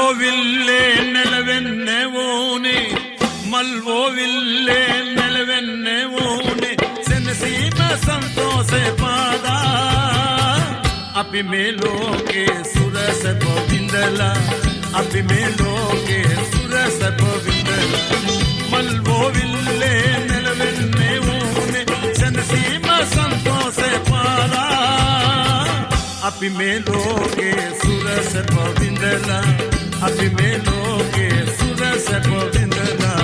మల్వోవిల్లే నెలవెన్నెవోనే మల్వోవిల్లే నెలవెన్నెవోనే సెనసీమ సంతోషే పాదా අපි මේ ලෝකේ සුරස පොවිඳලා අපි මේ ලෝකේ සුරස පොවිඳලා මල්වෝවිල්ලේ నెలవెన్నే ඕනේ සනසීම සන්තෝෂේ පාලා අපි මේ ලෝකේ සුරස පොවිඳලා අපි මේ ලෝකේ සුරස පොවිඳලා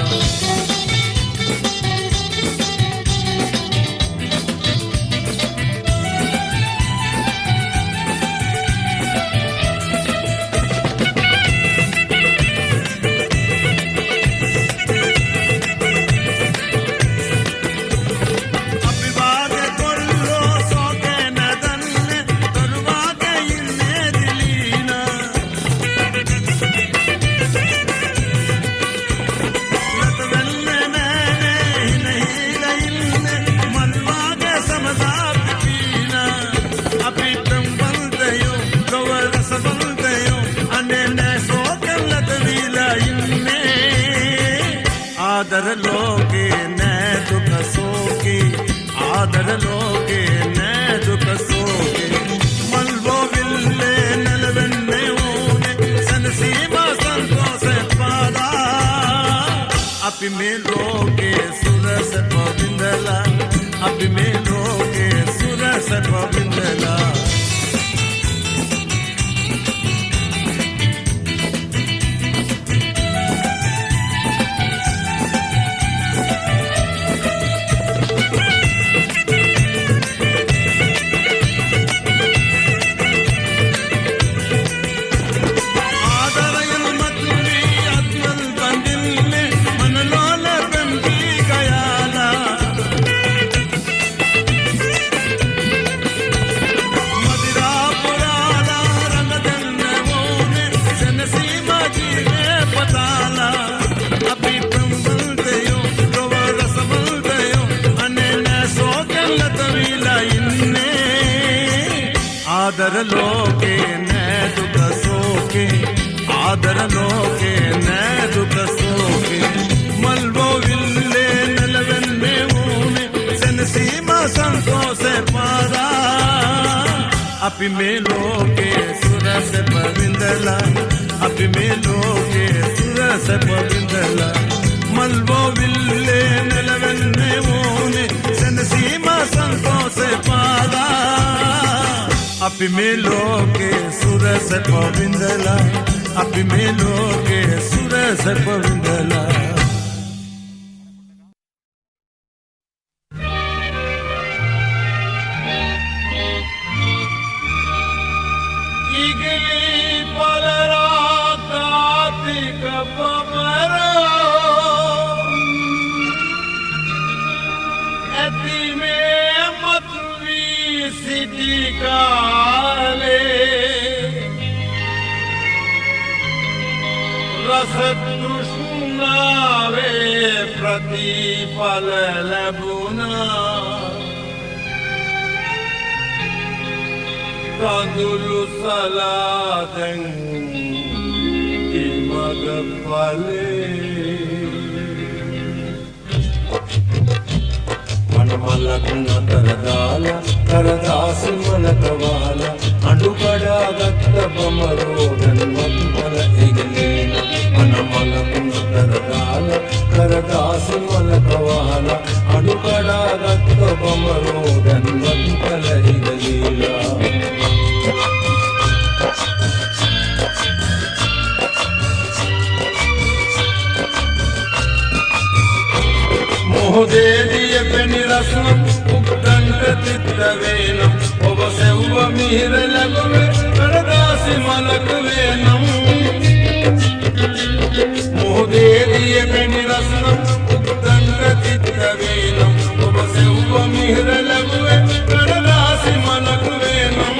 आदर लोगे न दुख सोगे आदर लोगे न दुख सोगे मल्वोविल्ले నెలవెన్నే ඕනේ සනසීම సంతోషే පාදා අපි මේ ලෝකේ සුරස පොවිඳලා අපි මේ ලෝකේ සුරස පොවිඳලා आदर लोगे न दुख सोगे आदर लोगे न दुख सोगे मल्वोविल्ले నెలవెన్నే ඕනේ සනසීම సంతోషే පාදා අපි මේ ලෝකේ සුරස පොවිඳලා අපි මේ ලෝකේ සුරස පොවිඳලා මල්වෝවිල්ලේ నెలవెన్నే ඕනේ සනසීම సంతోషే පාදා අපි මේ ලෝකේ සුරස පොවිඳලා අපි මේ ලෝකේ සුරස පොවිඳලා ඉගිලි පලරාතාතික පමරෝ ඇති මේ මතුවී සිටි කාලේ රස තෘෂ්ණාවේ ප්‍රතිඵල ලැබුණා කඳුළු සලාදෙන් ඉමග ඵලේ මනමලක් නතර දාලා කරදාසි මලක වහලා අඬු කඩාගත්ත බමරෝ ගන්වත් මල ඉගලේන මනමලක් නතර දාලා කරදාසි මලක වහලා අඬු කඩාගත්ත බමරෝ ගන්වත් මල ඉගලේලා මොහොතේදී පෙනි රසම් උක්තන්ට තිත්ත වේනම් ඔබ සෙව්ව මිහිර ලැබුවේ කරදාසි මලක වේනම් මොහොතේදී පෙනි රසම් උක්තන්ට තිත්ත වේනම් ඔබ සෙව්ව මිහිර ලැබුවේ කරදාසි මලක වේනම්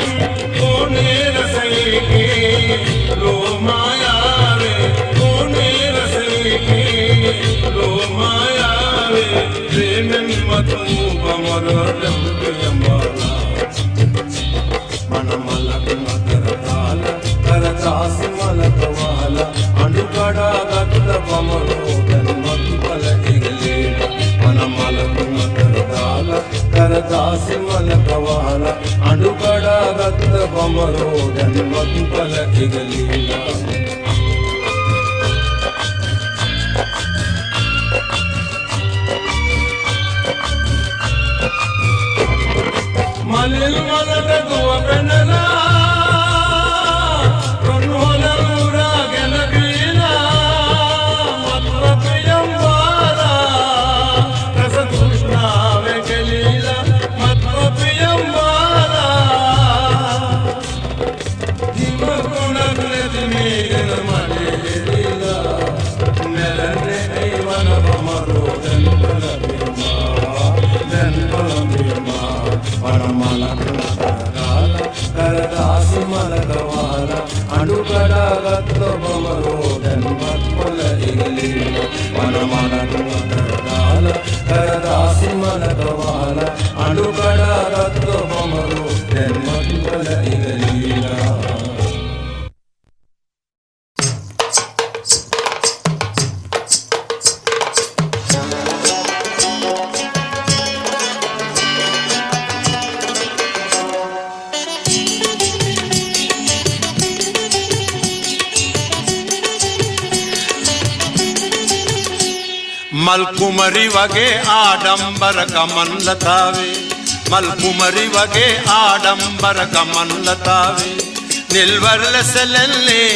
ඕනේ රසයේ ලෝ මායාවේ ඕනේ රසයේ ලෝ මායාවේ प्रेमन मतो बमर लंबला मन मलक मकर ताल करदास मलक वाला කඩදාසි මලක වහලා අඬු කඩාගත්ත බඹරෝ දැන් වත්පල ඉගලීලා මලින් මලට දුව පෙනලා රොන්හොල උරාගෙන ගිලා මත්ව ප්‍රියම් වාලා රස තෘෂ්ණාවෙ කෙලීලා මත්ව ප්‍රියම් වාලා දිව ගුණක් නැති මේගෙන මලේදීලා නැරනේ ඒ වන බමරෝ දැන් පලබිමා වනමලක් නටරාලා කරදාසි මලක වහලා අඬු කඩාගත්ත බඹරෝ දැන් වත්පල ඉගලීලා වනමලක් නටරාලා කරදාසි මලක වහලා අඬු කඩාගත්ත බඹරෝ දැන් වත්පල ඉගලීලා මල්කුමරි වගේ ආඩම්බර ගමන් ලතාවේ මල්කුමරි වගේ ආඩම්බර ගමන් ලතාවේ නිල්වර්ල සැලෙන්නේ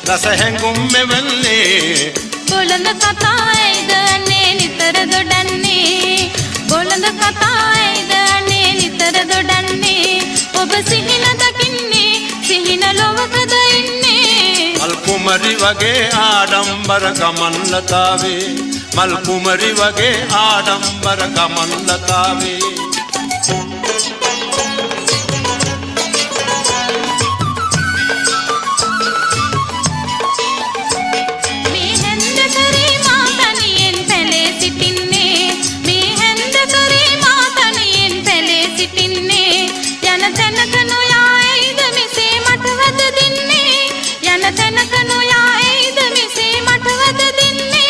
රස හැඟුම් මෙවන්නේ බොළඳ කතායිද අනේ නිතර දොඩන්නේ බොළඳ කතායිද අනේ නිතර දොඩන්නේ ඔබ සිහින දකින්නේ සිහින ලොවකද ඉන්නේ මල්කුමරි වගේ ආඩම්බර ගමන් ලතාවේ මල්කුමරි වගේ ආඩම්බර ගමන් ලතාවේ මේ හැන්ද කරේ මා තනියෙන් පැලේ සිටින්නේ මේ හැන්ද කරේ මා තනියෙන් පැලේ සිටින්නේ යන තැනක නොයා එයිද මෙසේ මට වද දෙන්නේ යන තැනක නොයා එයිද මෙසේ මට වද දෙන්නේ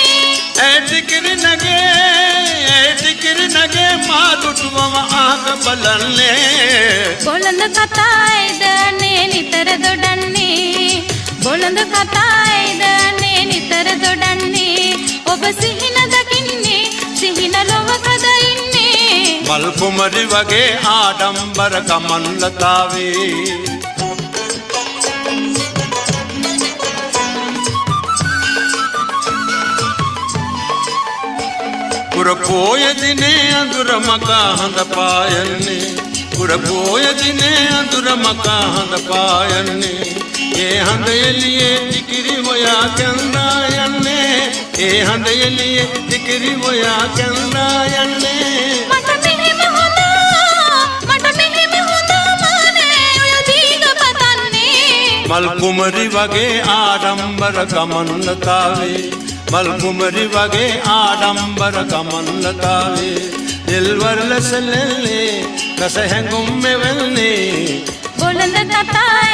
ටිකිරි නගේ මාදුටුවම ආක බලන්නේ බොළඳ කතායිද අනේ නිතර දොඩන්නේ බොළඳ කතායිද අනේ නිතර දොඩන්නේ ඔබ සිහින දකින්නේ සිහින ලොවකද ඉන්නේ මල්කුමරි වගේ ආඩම්බර ගමන් ලතාවේ පුරපෝය දිනේ අඳුර මකා හඳ පායන්නේ පුරපෝය දිනේ අඳුර මකා හඳ පායන්නේ ඒ හඳ එළියේ ටිකිරි හොයා කැඳා යන්නේ ඒ හඳ එළියේ ටිකිරි හොයා කැඳා යන්නේ මට මෙහෙම හොඳ මානේ ඔය දීග පතන්නේ මල්කුමරි වගේ ආඩම්බර ගමන් ලතාවේ මල්කුමරි වගේ ආඩම්බර ගමන් ලතාවේ නිල්වර්ල සැලෙන්නේ රස හැඟුම් මෙවන්නේ බොළඳ කතා